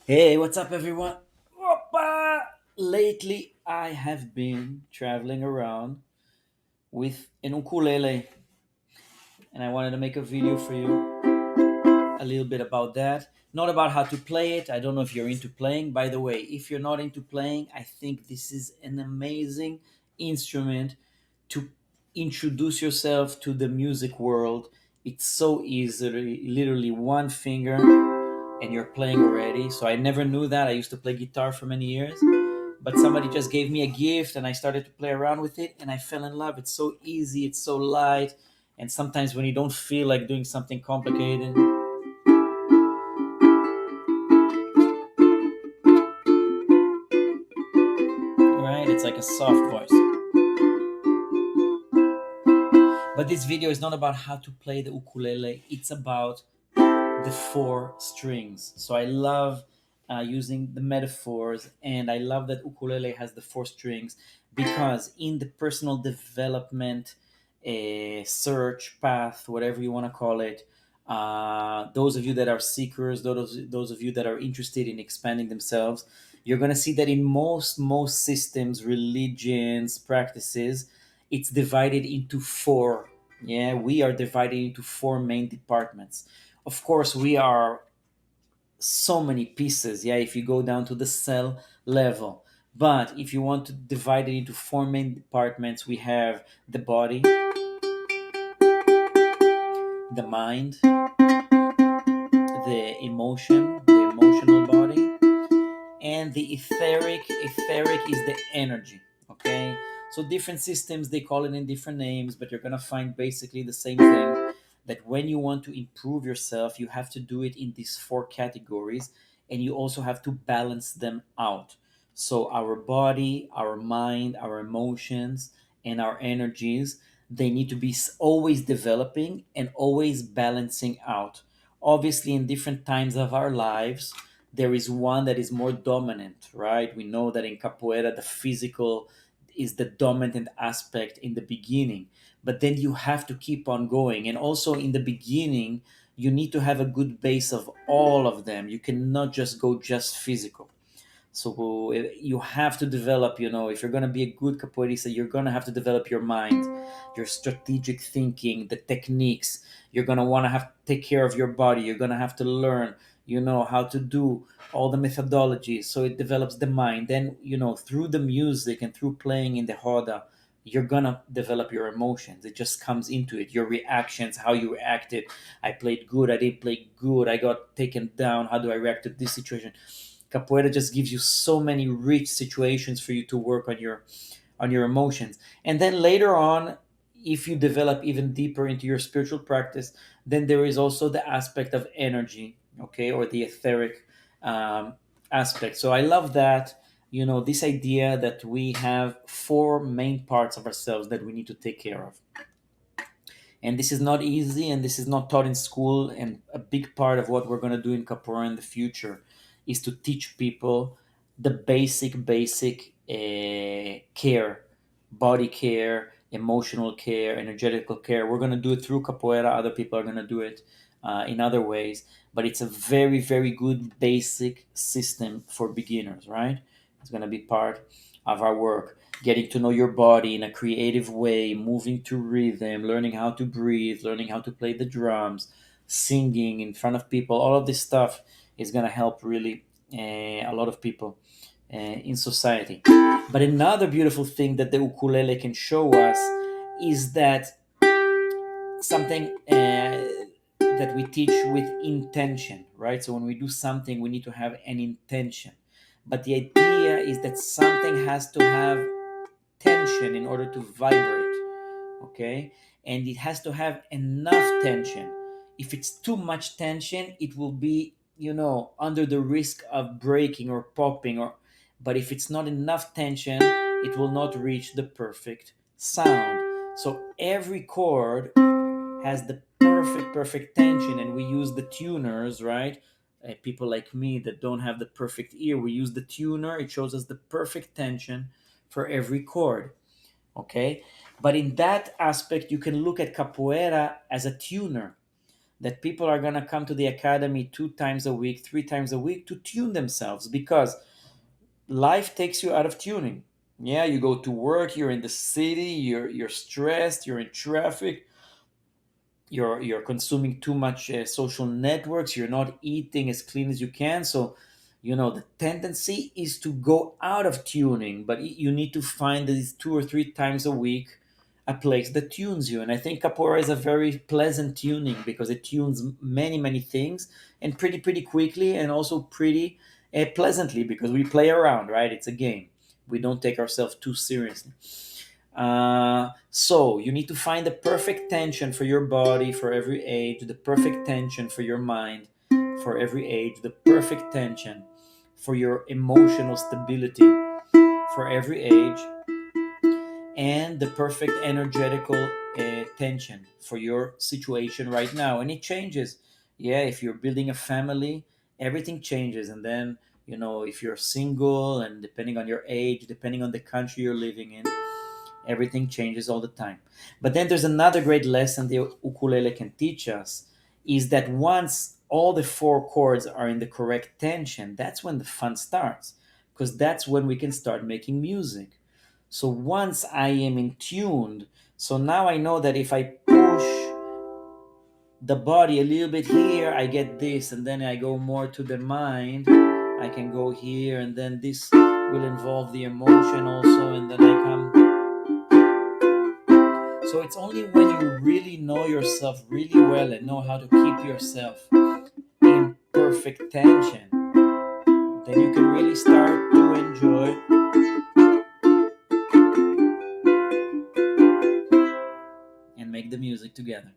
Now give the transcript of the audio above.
Hey, what's up, everyone? Whoppa! Lately, I have been traveling around with an ukulele, and I wanted to make a video for you a little bit about that. Not about how to play it. I don't know if you're into playing. By the way, if you're not into playing, I think this is an amazing instrument to introduce yourself to the music world. It's so easy, literally one finger, and you're playing already. So I never knew that. I used to play guitar for many years, but somebody just gave me a gift and I started to play around with it and I fell in love. It's so easy, it's so light, and sometimes when you don't feel like doing something complicated, right? It's like a soft voice. But this video is not about how to play the ukulele, it's about the four strings. So I love using the metaphors, and I love that ukulele has the four strings because in the personal development search path, whatever you want to call it, those of you that are seekers, those of you that are interested in expanding themselves, you're going to see that in most systems, religions, practices, it's divided into four. Yeah, we are divided into four main departments. Of course, we are so many pieces, yeah, if you go down to the cell level. But if you want to divide it into four main departments, we have the body, the mind, the emotional body, and the etheric is the energy. Okay, so different systems, they call it in different names, but you're gonna find basically the same thing, that when you want to improve yourself, you have to do it in these four categories, and you also have to balance them out. So our body, our mind, our emotions, and our energies, they need to be always developing and always balancing out. Obviously, in different times of our lives, there is one that is more dominant, right? We know that in capoeira, the physical is the dominant aspect in the beginning, but then you have to keep on going. And also in the beginning, you need to have a good base of all of them. You cannot just go just physical. So you have to develop, if you're going to be a good capoeirista, you're going to have to develop your mind, your strategic thinking, the techniques. You're going to want to have to take care of your body. You're going to have to learn, how to do all the methodologies. So it develops the mind. Then, through the music and through playing in the roda, you're going to develop your emotions. It just comes into it. Your reactions, how you reacted. I played good. I didn't play good. I got taken down. How do I react to this situation? Capoeira just gives you so many rich situations for you to work on your emotions. And then later on, if you develop even deeper into your spiritual practice, then there is also the aspect of energy, okay, or the etheric um, aspect. So I love that, this idea that we have four main parts of ourselves that we need to take care of. And this is not easy, and this is not taught in school. And a big part of what we're going to do in capoeira in the future is to teach people the basic care, body care, emotional care, energetical care. We're going to do it through capoeira. Other people are going to do it in other ways, but it's a very, very good basic system for beginners, right? It's going to be part of our work, getting to know your body in a creative way, moving to rhythm, learning how to breathe, learning how to play the drums, singing in front of people. All of this stuff is going to help really a lot of people in society. But another beautiful thing that the ukulele can show us is that something that we teach with intention, right? So when we do something, we need to have an intention. But the idea is that something has to have tension in order to vibrate, okay? And it has to have enough tension. If it's too much tension, it will be, under the risk of breaking or popping, or but if it's not enough tension, it will not reach the perfect sound. So every chord has the perfect tension, and we use the tuners, right? People like me that don't have the perfect ear, we use the tuner. It shows us the perfect tension for every chord, okay? But in that aspect, you can look at capoeira as a tuner. that people are going to come to the academy 2 times a week, 3 times a week to tune themselves, because life takes you out of tuning. Yeah, you go to work, you're in the city, you're stressed, you're in traffic, you're consuming too much social networks, you're not eating as clean as you can. So the tendency is to go out of tuning, but you need to find these 2 or 3 times a week a place that tunes you. And I think capoeira is a very pleasant tuning, because it tunes many many things, and pretty quickly, and also pretty pleasantly, because we play around, right? It's a game. We don't take ourselves too seriously. So you need to find the perfect tension for your body for every age, the perfect tension for your mind for every age, the perfect tension for your emotional stability for every age, and the perfect energetical tension for your situation right now. And it changes. Yeah, if you're building a family, everything changes. And then, if you're single, and depending on your age, depending on the country you're living in, everything changes all the time. But then there's another great lesson the ukulele can teach us, is that once all the four chords are in the correct tension, that's when the fun starts, because that's when we can start making music. So once I am in tuned, so now I know that if I push the body a little bit here, I get this, and then I go more to the mind, I can go here, and then this will involve the emotion also, and then I come. So it's only when you really know yourself really well and know how to keep yourself in perfect tension, then you can really start to enjoy and make the music together.